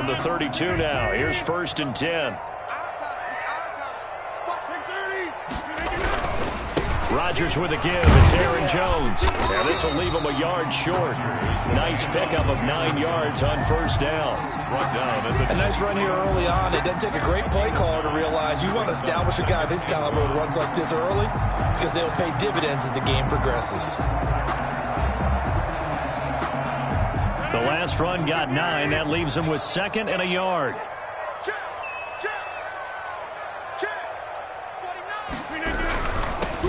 from the 32 now. Here's 1st and 10. Rodgers with a give. It's Aaron Jones. And this will leave him a yard short. Nice pickup of 9 yards on 1st down. A nice run here early on. It doesn't take a great play caller to realize you want to establish a guy of his caliber with runs like this early because they'll pay dividends as the game progresses. The last run got 9. That leaves him with 2nd and a yard.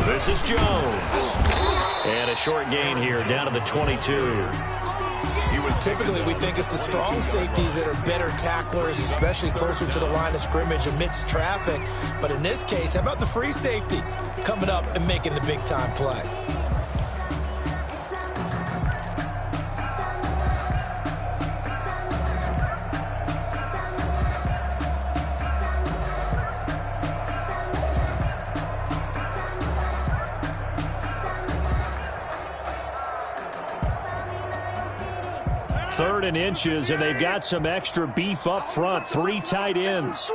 This is Jones. And a short gain here down to the 22. Typically, we think it's the strong safeties that are better tacklers, especially closer to the line of scrimmage amidst traffic. But in this case, how about the free safety coming up and making the big-time play? Third and inches, and they've got some extra beef up front. 3 tight ends.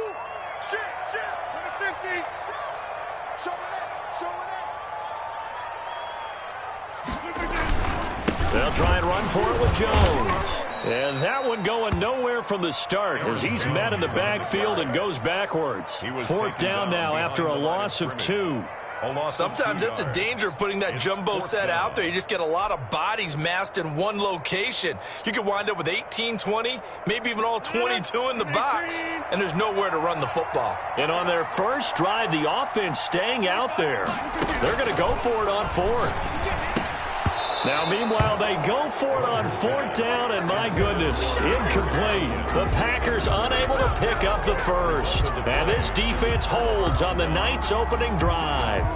They'll try and run for it with Jones. And that one going nowhere from the start as he's met in the backfield and goes backwards. 4th down now after a loss of 2. Sometimes that's the danger of putting that jumbo set out there. You just get a lot of bodies massed in one location. You could wind up with 18, 20, maybe even all 22 in the box, and there's nowhere to run the football. And on their first drive, the offense staying out there. They're going to go for it on 4th. Now, meanwhile, they go for it on 4th down, and my goodness, incomplete. The Packers unable to pick up the first. And this defense holds on the night's opening drive.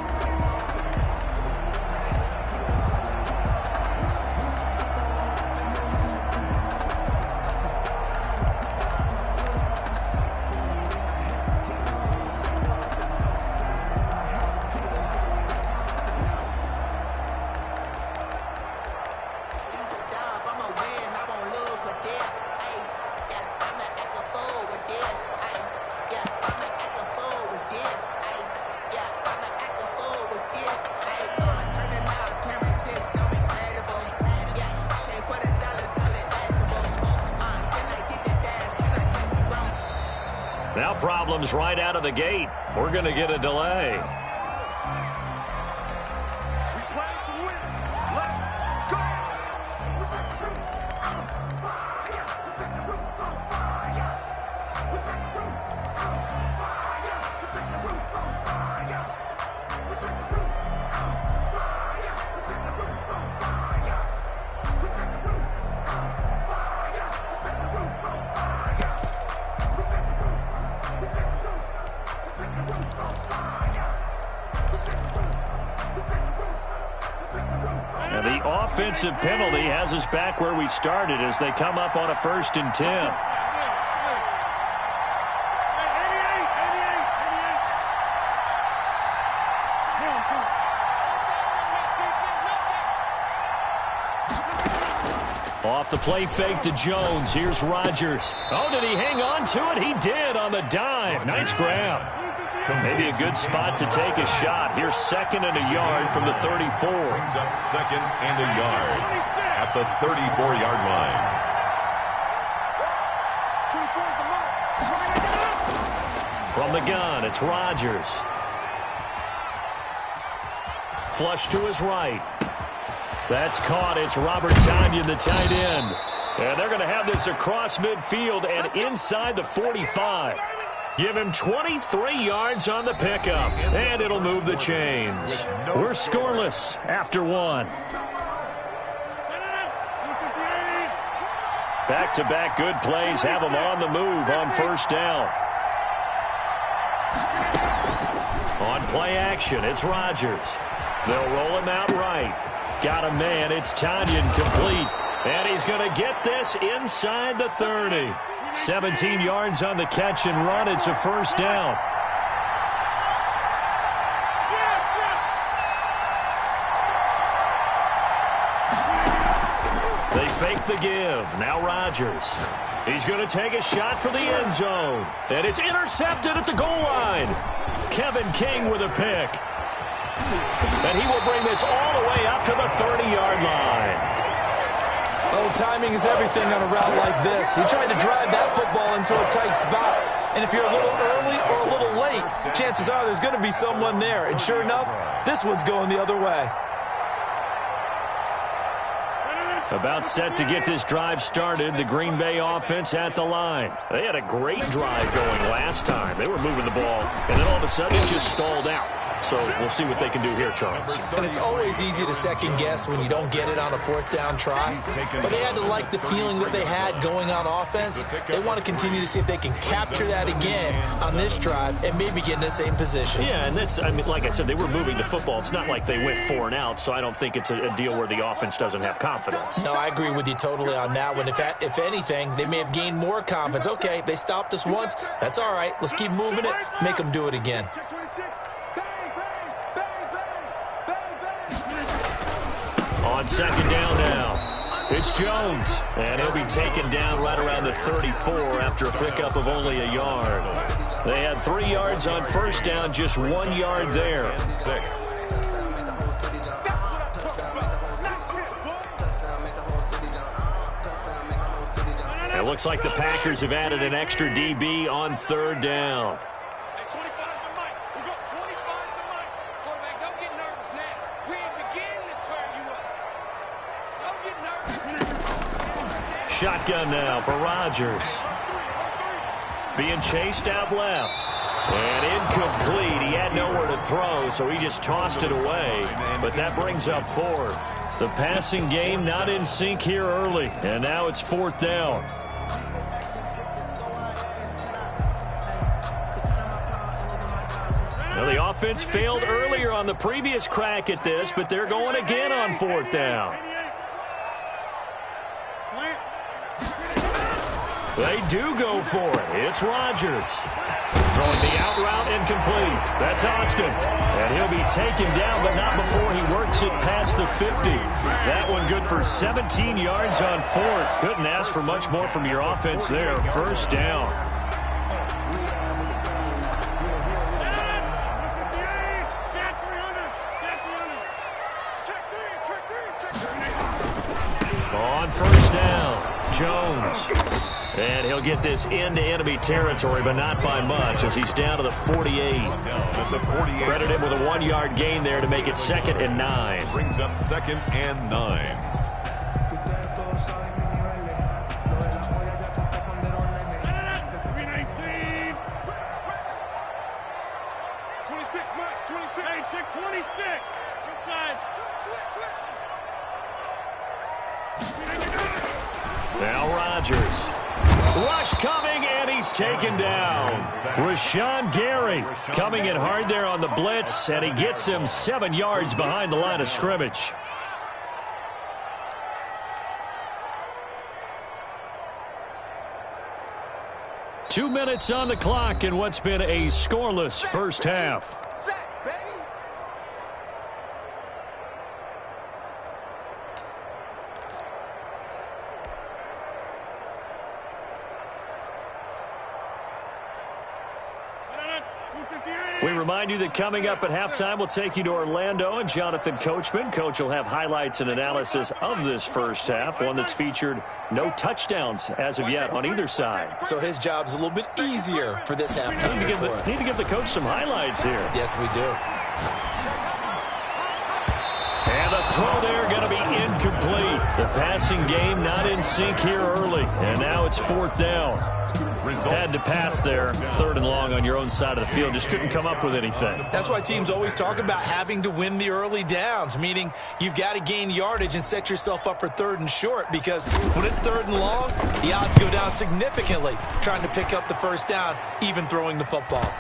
Now problems right out of the gate. We're going to get a delay. And the offensive penalty has us back where we started as they come up on a 1st and 10. Off the play fake to Jones. Here's Rodgers. Oh, did he hang on to it? He did on the dive. Nice grab. Maybe a good spot to take a shot. Here's 2nd and a yard from the 34. Brings up 2nd and a yard at the 34-yard line. From the gun, it's Rodgers. Flush to his right. That's caught. It's Robert Tonyan, the tight end. And they're going to have this across midfield and inside the 45. Give him 23 yards on the pickup, and it'll move the chains. We're scoreless after 1. Back-to-back good plays have them on the move on 1st down. On play action, it's Rodgers. They'll roll him out right. Got a man, it's Tonyan complete. And he's going to get this inside the 30. 17 yards on the catch and run. It's a 1st down. They fake the give. Now Rodgers. He's going to take a shot for the end zone. And it's intercepted at the goal line. Kevin King with a pick. And he will bring this all the way up to the 30-yard line. Oh, timing is everything on a route like this. He tried to drive that football into a tight spot. And if you're a little early or a little late, chances are there's going to be someone there. And sure enough, this one's going the other way. About set to get this drive started, the Green Bay offense at the line. They had a great drive going last time. They were moving the ball, and then all of a sudden it just stalled out. So we'll see what they can do here, Charles. And it's always easy to second guess when you don't get it on a fourth down try. But they had to like the feeling that they had going on offense. They want to continue to see if they can capture that again on this drive and maybe get in the same position. Yeah, and that's, I mean, like I said, they were moving the football. It's not like they went 4 and out, so I don't think it's a deal where the offense doesn't have confidence. No, I agree with you totally on that one. If anything, they may have gained more confidence. Okay, they stopped us once. That's all right. Let's keep moving it. Make them do it again. On second down now, it's Jones, and he'll be taken down right around the 34 after a pickup of only a yard. They had 3 yards on first down, just 1 yard there. It looks like the Packers have added an extra DB on third down. Shotgun now for Rodgers. Being chased out left. And incomplete. He had nowhere to throw, so he just tossed it away. But that brings up fourth. The passing game not in sync here early. And now it's fourth down. Now the offense failed earlier on the previous crack at this, but they're going again on fourth down. They do go for it. It's Rodgers. Throwing the out route incomplete. That's Austin. And he'll be taken down, but not before he works it past the 50. That one good for 17 yards on fourth. Couldn't ask for much more from your offense there. First down. On first down, Jones. And he'll get this into enemy territory, but not by much, as he's down to the 48. Credit him with a 1-yard gain there to make it 2nd and 9. Brings up 2nd and 9. Now Rodgers. Rush coming, and he's taken down. Rashawn Gary coming in hard there on the blitz, and he gets him 7 yards behind the line of scrimmage. Two minutes on the clock in what's been a scoreless first half. We remind you that coming up at halftime, we'll take you to Orlando and Jonathan Coachman. Coach will have highlights and analysis of this first half, one that's featured no touchdowns as of yet on either side. So his job's a little bit easier for this halftime. Need to give the coach some highlights here. Yes, we do. And the throw there going to be incomplete. The passing game not in sync here early. And now it's fourth down. Had to pass there, 3rd and long on your own side of the field. Just couldn't come up with anything. That's why teams always talk about having to win the early downs, meaning you've got to gain yardage and set yourself up for 3rd and short, because when it's 3rd and long, the odds go down significantly trying to pick up the first down, even throwing the football.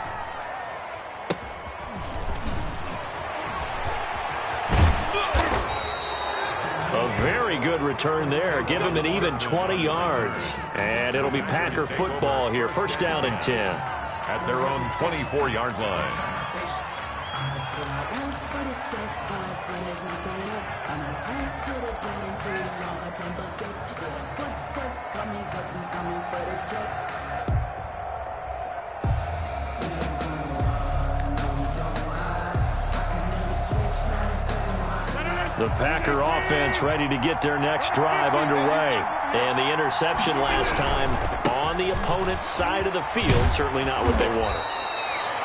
A very good return there. Give him an even 20 yards. And it'll be Packer football here. First down and 10. At their own 24-yard line. The Packer offense ready to get their next drive underway. And the interception last time on the opponent's side of the field, certainly not what they wanted.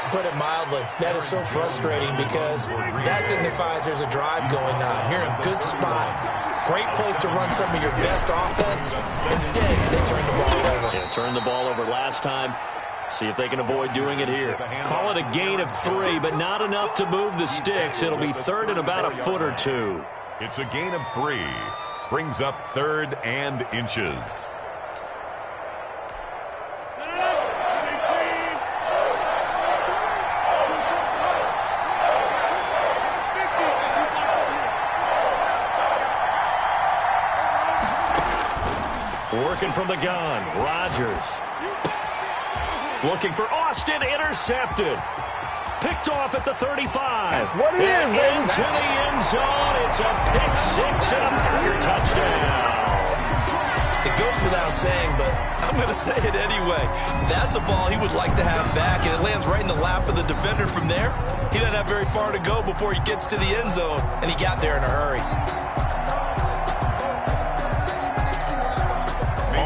Put it mildly, that is so frustrating because that signifies there's a drive going on. You're in a good spot. Great place to run some of your best offense. Instead, they turned the ball over. Yeah, turned the ball over last time. See if they can avoid doing it here. Call it a gain of 3, but not enough to move the sticks. It'll be third and about a foot or 2. It's a gain of 3. Brings up 3rd and inches. Working from the gun, Rodgers. Looking for Austin, intercepted. Picked off at the 35. That's what it is, baby. Into the end zone. It's a pick 6 and a Packer touchdown. It goes without saying, but I'm going to say it anyway. That's a ball he would like to have back, and it lands right in the lap of the defender from there. He doesn't have very far to go before he gets to the end zone, and he got there in a hurry.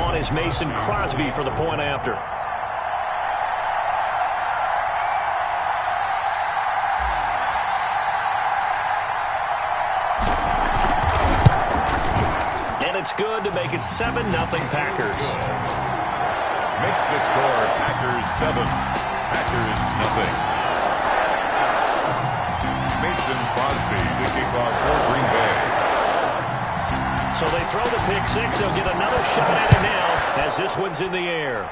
On is Mason Crosby for the point after. It's good to make it 7-0 Packers. Makes the score Packers 7, Packers nothing. Mason Crosby, the kickoff for Green Bay. So they throw the pick 6. They'll get another shot at it now as this one's in the air.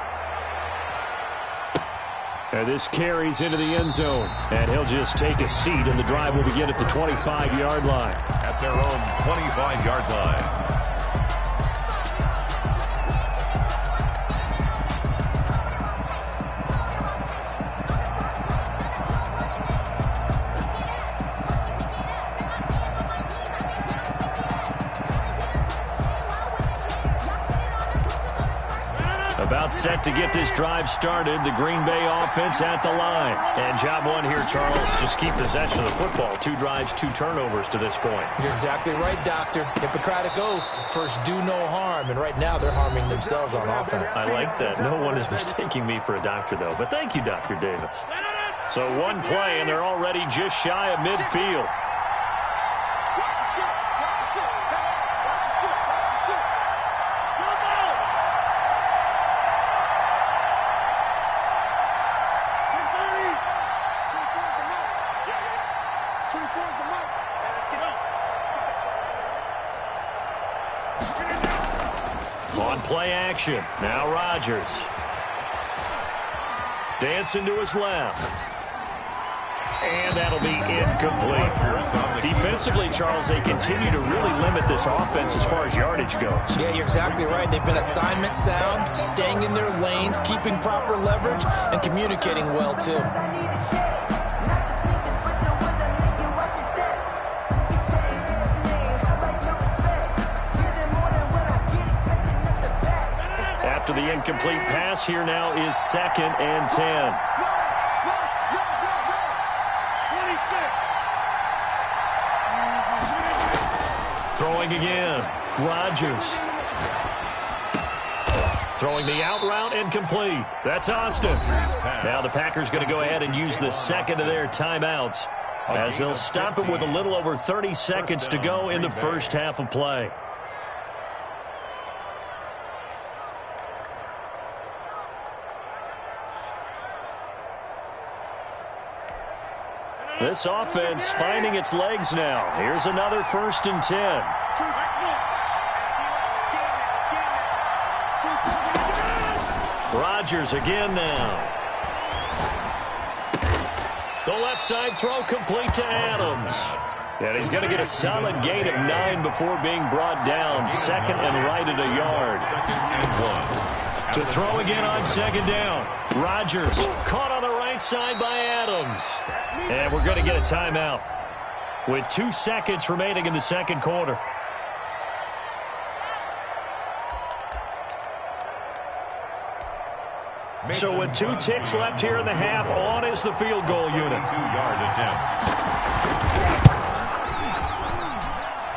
And this carries into the end zone. And he'll just take a seat, and the drive will begin at the 25-yard line. At their own 25-yard line. About set to get this drive started. The Green Bay offense at the line. And job one here, Charles. Just keep possession of the football. 2 drives, 2 turnovers to this point. You're exactly right, Doctor. Hippocratic oath. First, do no harm. And right now, they're harming themselves on offense. I like that. No one is mistaking me for a doctor, though. But thank you, Dr. Davis. So one play, and they're already just shy of midfield. On play action. Now Rodgers. Dancing to his left. And that'll be incomplete. Defensively, Charles, they continue to really limit this offense as far as yardage goes. Yeah, you're exactly right. They've been assignment sound, staying in their lanes, keeping proper leverage, and communicating well, too. After the incomplete pass, here now is 2nd and 10. Throwing again. Rodgers. Throwing the out route, incomplete. That's Austin. Now the Packers going to go ahead and use the second of their timeouts as they'll stop it with a little over 30 seconds to go in the first half of play. This offense finding its legs now. Here's another 1st and 10. Rodgers again now. The left side throw complete to Adams. And he's going to get a solid gain of 9 before being brought down. 2nd and right at a yard. To throw again on 2nd down. Rodgers caught on the right side by Adams. And we're going to get a timeout. with 2 seconds remaining in the second quarter. So with 2 ticks left here in the half, on is the field goal unit. 2-yard attempt.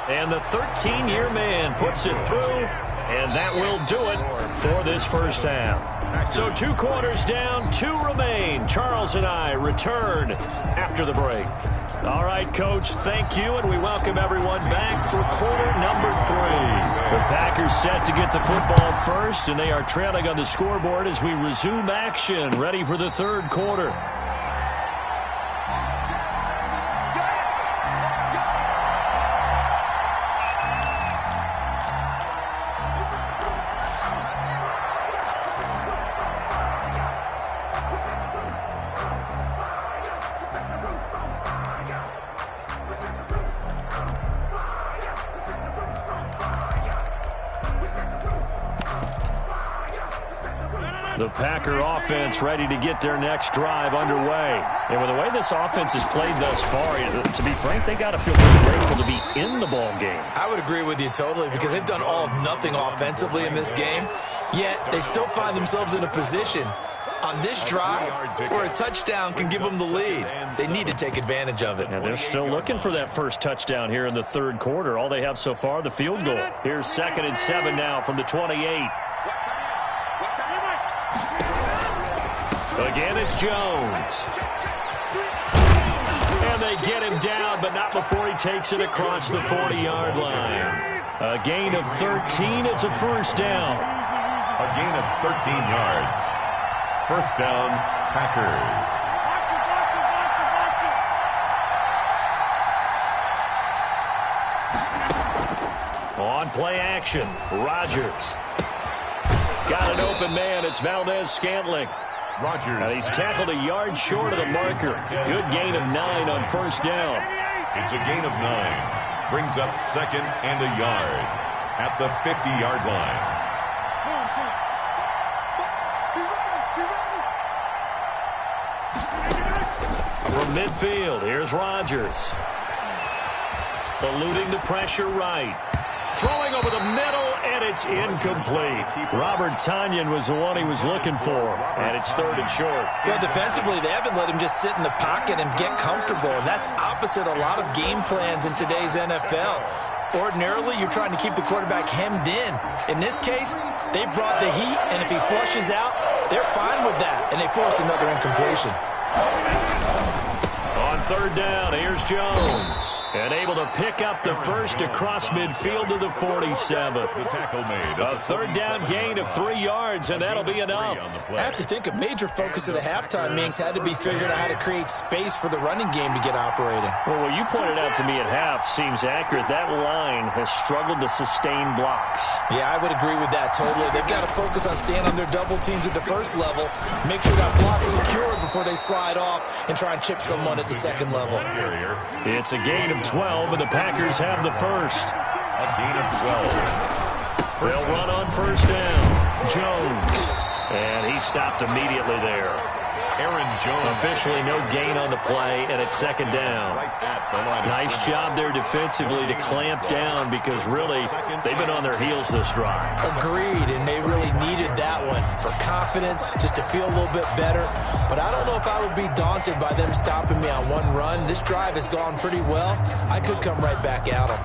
And the 13-year man puts it through, and that will do it for this first half. So 2 quarters down, 2 remain. Charles and I return after the break. All right, Coach, thank you, and we welcome everyone back for quarter number 3. The Packers set to get the football first, and they are trailing on the scoreboard as we resume action, ready for the third quarter. The Packer offense ready to get their next drive underway. And with the way this offense has played thus far, to be frank, they got to feel pretty grateful to be in the ball game. I would agree with you totally because they've done all of nothing offensively in this game, yet they still find themselves in a position on this drive where a touchdown can give them the lead. They need to take advantage of it. And they're still looking for that first touchdown here in the third quarter. All they have so far, the field goal. Here's 2nd and 7 now from the 28. Again, it's Jones. And they get him down, but not before he takes it across the 40-yard line. A gain of 13. It's a first down. A gain of 13 yards. First down, Packers. On play action, Rodgers. Got an open man. It's Valdez-Scantling. Rodgers. And he's tackled a yard short of the marker. Good gain of 9 on first down. It's a gain of 9. Brings up 2nd and a yard at the 50-yard line. From midfield, here's Rodgers. Eluding the pressure right. Throwing over the middle, and it's incomplete. Robert Tonyan was the one he was looking for, and it's 3rd and short. Well, defensively, they haven't let him just sit in the pocket and get comfortable, and that's opposite a lot of game plans in today's NFL. Ordinarily, you're trying to keep the quarterback hemmed in. In this case, they brought the heat, and if he flushes out, they're fine with that, and they force another incompletion. On 3rd down, here's Jones. And able to pick up the first across midfield to the 47. The tackle made. A 3rd down gain of 3 yards, and that'll be enough. I have to think a major focus of the halftime meetings had to be figuring out how to create space for the running game to get operating. Well, what you pointed out to me at half seems accurate. That line has struggled to sustain blocks. Yeah, I would agree with that totally. They've got to focus on staying on their double teams at the first level, make sure that block's secured before they slide off and try and chip someone at the second level. It's a gain of 12, and the Packers have the first. A gain of 12. They'll run on first down. Jones. And he stopped immediately there. Aaron Jones. Officially no gain on the play, and it's 2nd down. Nice job there defensively to clamp down because really they've been on their heels this drive. Agreed, and they really needed that one for confidence, just to feel a little bit better. But I don't know if I would be daunted by them stopping me on one run. This drive has gone pretty well. I could come right back at them.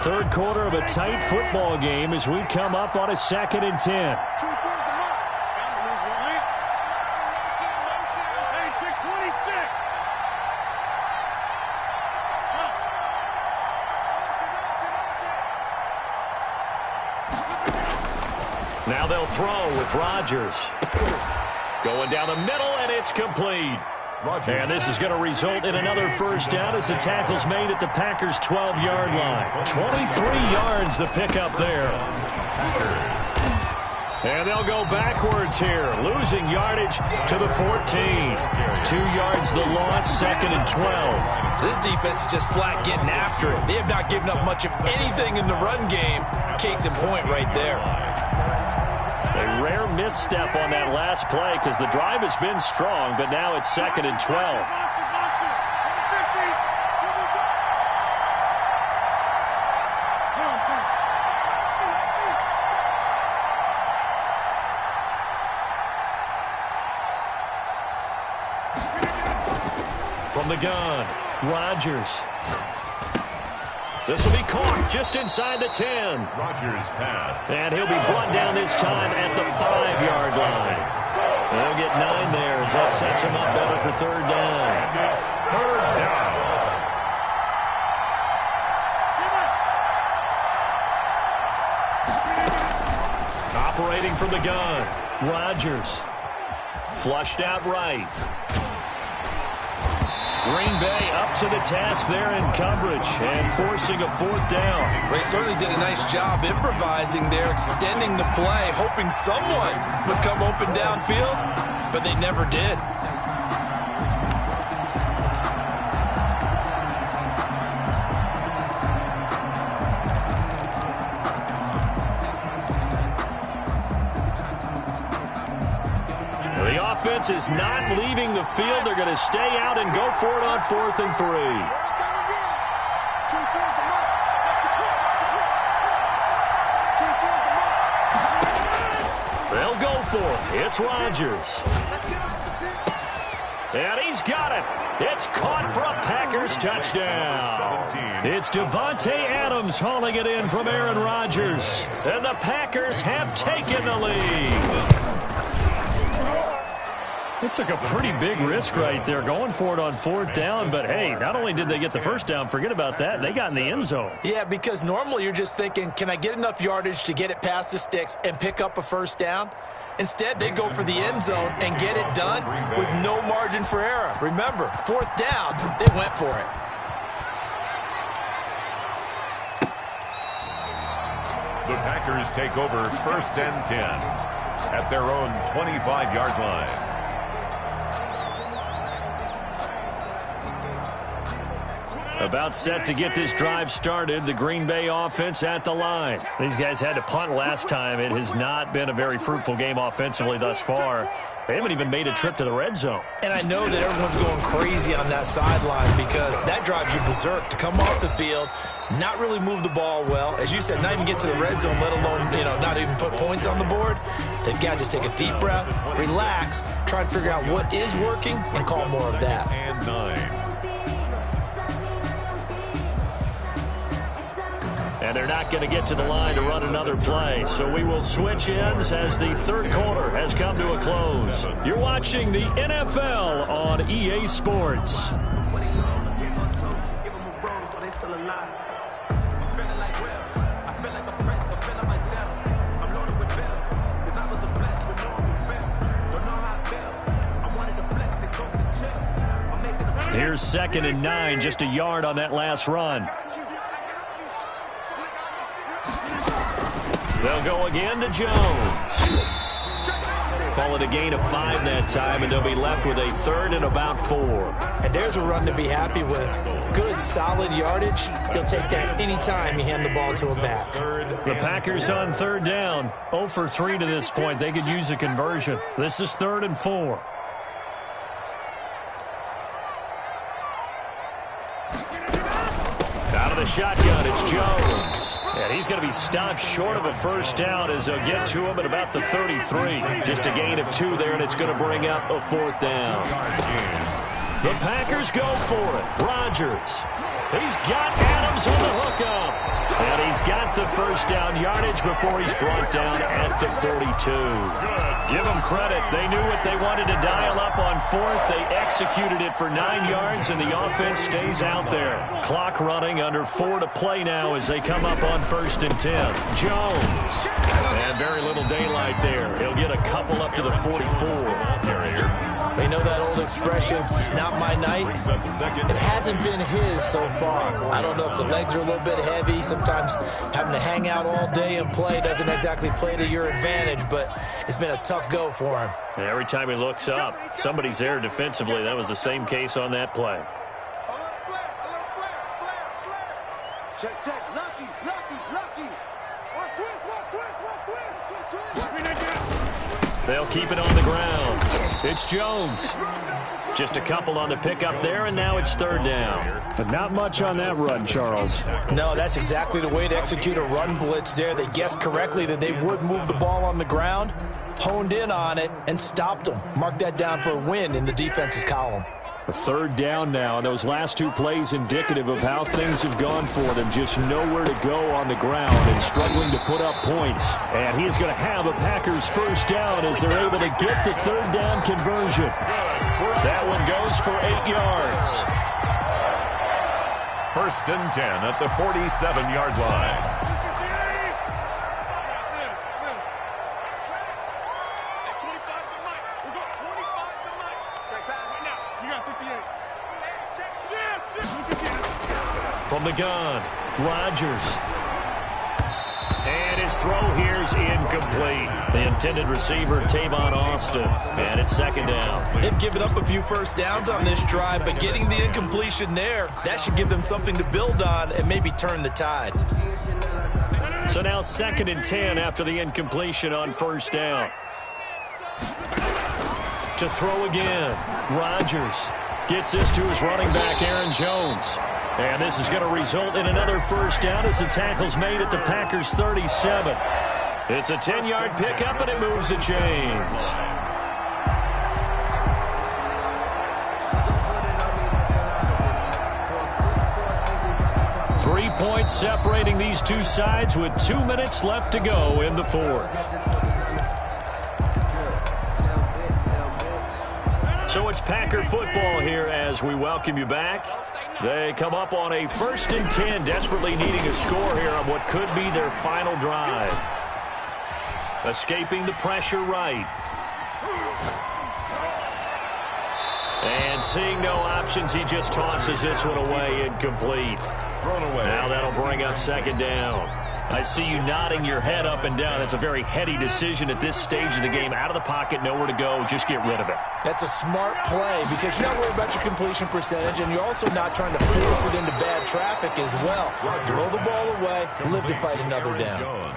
Third quarter of a tight football game as we come up on a 2nd and 10. Now they'll throw with Rodgers. Going down the middle, and it's complete. And this is going to result in another first down as the tackle's made at the Packers' 12-yard line. 23 yards the pickup there. And they'll go backwards here, losing yardage to the 14. 2 yards the loss, 2nd and 12. This defense is just flat getting after it. They have not given up much of anything in the run game. Case in point right there. A rare misstep on that last play because the drive has been strong, but now it's 2nd and 12. From the gun, Rodgers. This will be caught just inside the 10. Rodgers pass. And he'll be brought down this time at the 5-yard line. They'll get 9 there as that sets him up better for third down. And it's third down. Operating from the gun, Rodgers. Flushed out right. Green Bay up to the task there in coverage and forcing a fourth down. They certainly did a nice job improvising there, extending the play, hoping someone would come open downfield, but they never did. The offense is not leaving the field. They're going to stay out and go for it on 4th and 3. They'll go for it. It's Rodgers. And he's got it. It's caught for a Packers touchdown. It's Devontae Adams hauling it in from Aaron Rodgers. And the Packers have taken the lead. It took a pretty big risk right there going for it on 4th down, but hey, not only did they get the first down, forget about that, they got in the end zone. Yeah, because normally you're just thinking, can I get enough yardage to get it past the sticks and pick up a first down? Instead, they go for the end zone and get it done with no margin for error. Remember, 4th down, they went for it. The Packers take over 1st and 10 at their own 25-yard line. About set to get this drive started, the Green Bay offense at the line. These guys had to punt last time. It has not been a very fruitful game offensively thus far. They haven't even made a trip to the red zone. And I know that everyone's going crazy on that sideline because that drives you berserk to come off the field, not really move the ball well. As you said, not even get to the red zone, let alone, not even put points on the board. They've got to just take a deep breath, relax, try and figure out what is working, and call more of that. And 9. And they're not going to get to the line to run another play. So we will switch ends as the third quarter has come to a close. You're watching the NFL on EA Sports. Here's 2nd and 9, just a yard on that last run. They'll go again to Jones. Call it a gain of 5 that time, and they'll be left with a 3rd and about 4. And there's a run to be happy with. Good, solid yardage. He'll take that any time you hand the ball to him back. The Packers on 3rd down. 0 for 3 to this point. They could use a conversion. This is 3rd and 4. Out of the shotgun, it's Jones. And he's going to be stopped short of a first down as they'll get to him at about the 33. Just a gain of 2 there, and it's going to bring up a 4th down. The Packers go for it. Rodgers. He's got Adams on the hookup. And he's got the first down yardage before he's brought down at the 42. Give them credit. They knew what they wanted to dial up on 4th. They executed it for 9 yards, and the offense stays out there. Clock running, under 4 to play now as they come up on 1st and 10. Jones. And very little daylight there. He'll get a couple up to the 44. They know that old expression, it's not my night. It hasn't been his so far. I don't know if the legs are a little bit heavy. Sometimes having to hang out all day and play doesn't exactly play to your advantage, but it's been a tough go for him. And every time he looks up, somebody's there defensively. That was the same case on that play. Check, check. Lucky. They'll keep it on the ground. It's Jones. Just a couple on the pickup there, and now it's 3rd down. But not much on that run, Charles. No, that's exactly the way to execute a run blitz there. They guessed correctly that they would move the ball on the ground, honed in on it, and stopped them. Mark that down for a win in the defense's column. A third down now, and those last two plays indicative of how things have gone for them. Just nowhere to go on the ground and struggling to put up points. And he's going to have a Packers first down as they're able to get the third down conversion. That one goes for 8 yards. First and 10 at the 47-yard line. From the gun, Rodgers. And his throw here's incomplete. The intended receiver, Tavon Austin. And it's second down. They've given up a few first downs on this drive, but getting the incompletion there, that should give them something to build on and maybe turn the tide. So now second and 10 after the incompletion on first down. To throw again, Rodgers gets this to his running back, Aaron Jones. And this is going to result in another first down as the tackle's made at the Packers' 37. It's a 10-yard pickup, and it moves the chains. Three points separating these two sides with 2 minutes left to go in the fourth. So it's Packer football here as we welcome you back. They come up on a first and 10, desperately needing a score here on what could be their final drive. Escaping the pressure right. And seeing no options, he just tosses this one away, incomplete. Thrown away. Now that'll bring up second down. I see you nodding your head up and down. It's a very heady decision at this stage of the game. Out of the pocket, nowhere to go. Just get rid of it. That's a smart play because you're not worried about your completion percentage, and you're also not trying to force it into bad traffic as well. Throw the ball away, live to fight another down.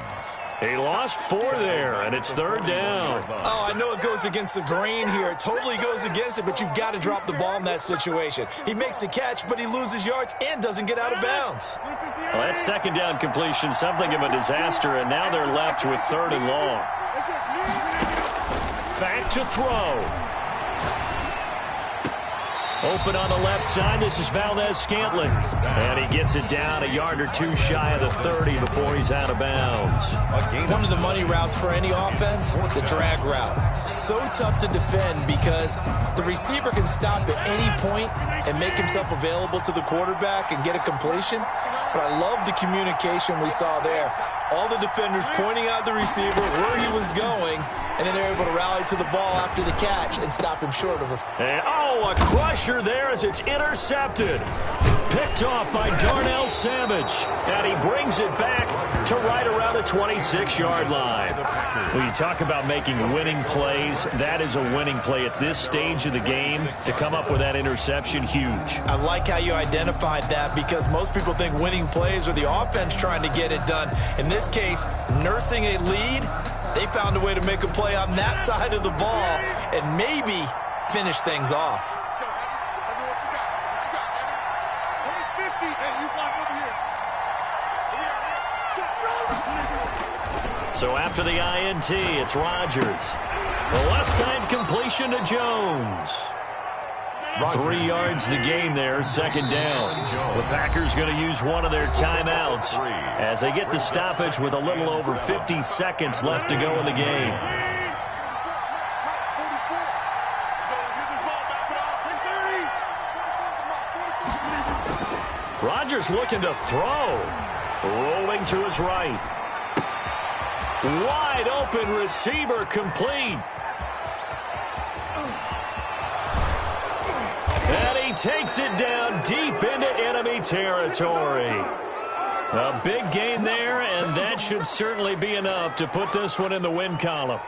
He lost 4 there, and it's third down. Oh, I know it goes against the grain here. It totally goes against it, but you've got to drop the ball in that situation. He makes a catch, but he loses yards and doesn't get out of bounds. Well, that second down completion, something of a disaster, and now they're left with third and long. Back to throw. Open on the left side. This is Valdez-Scantling. And he gets it down a yard or two shy of the 30 before he's out of bounds. One of the money routes for any offense, the drag route. So tough to defend because the receiver can stop at any point and make himself available to the quarterback and get a completion. But I love the communication we saw there. All the defenders pointing out the receiver, where he was going, and then they're able to rally to the ball after the catch and stop him short of a... And, oh, a crusher there as it's intercepted. Picked off by Darnell Savage. And he brings it back to right around the 26-yard line. When you talk about making winning plays, that is a winning play at this stage of the game. To come up with that interception, huge. I like how you identified that because most people think winning plays are the offense trying to get it done. In this case, nursing a lead, they found a way to make a play on that side of the ball and maybe finish things off. So after the INT, it's Rodgers. The left side completion to Jones. 3 yards the gain there, second down. The Packers going to use one of their timeouts as they get the stoppage with a little over 50 seconds left to go in the game. Rodgers looking to throw. Rolling to his right. Wide open receiver complete. And he takes it down deep into enemy territory. A big gain there, and that should certainly be enough to put this one in the win column.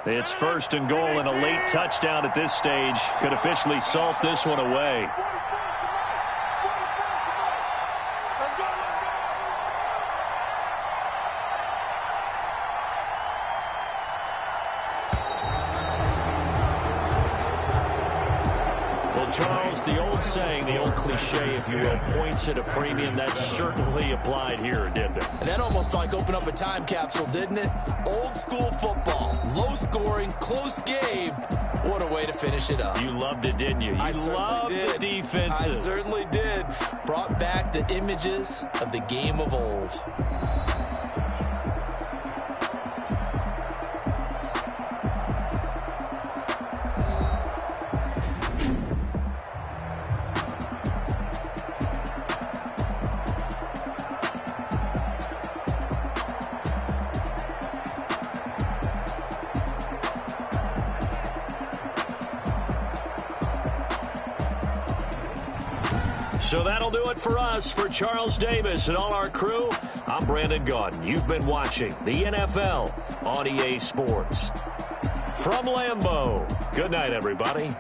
It's first and goal, and a late touchdown at this stage could officially salt this one away. Charles, the old saying, the old cliche, if you will, points at a premium. That certainly applied here, didn't it? And that almost like opened up a time capsule, didn't it? Old school football, low scoring, close game. What a way to finish it up. You loved it, didn't you? You loved the defenses. I certainly did. Brought back the images of the game of old. So that'll do it for us. For Charles Davis and all our crew, I'm Brandon Gaudin. You've been watching the NFL on EA Sports. From Lambeau, good night, everybody.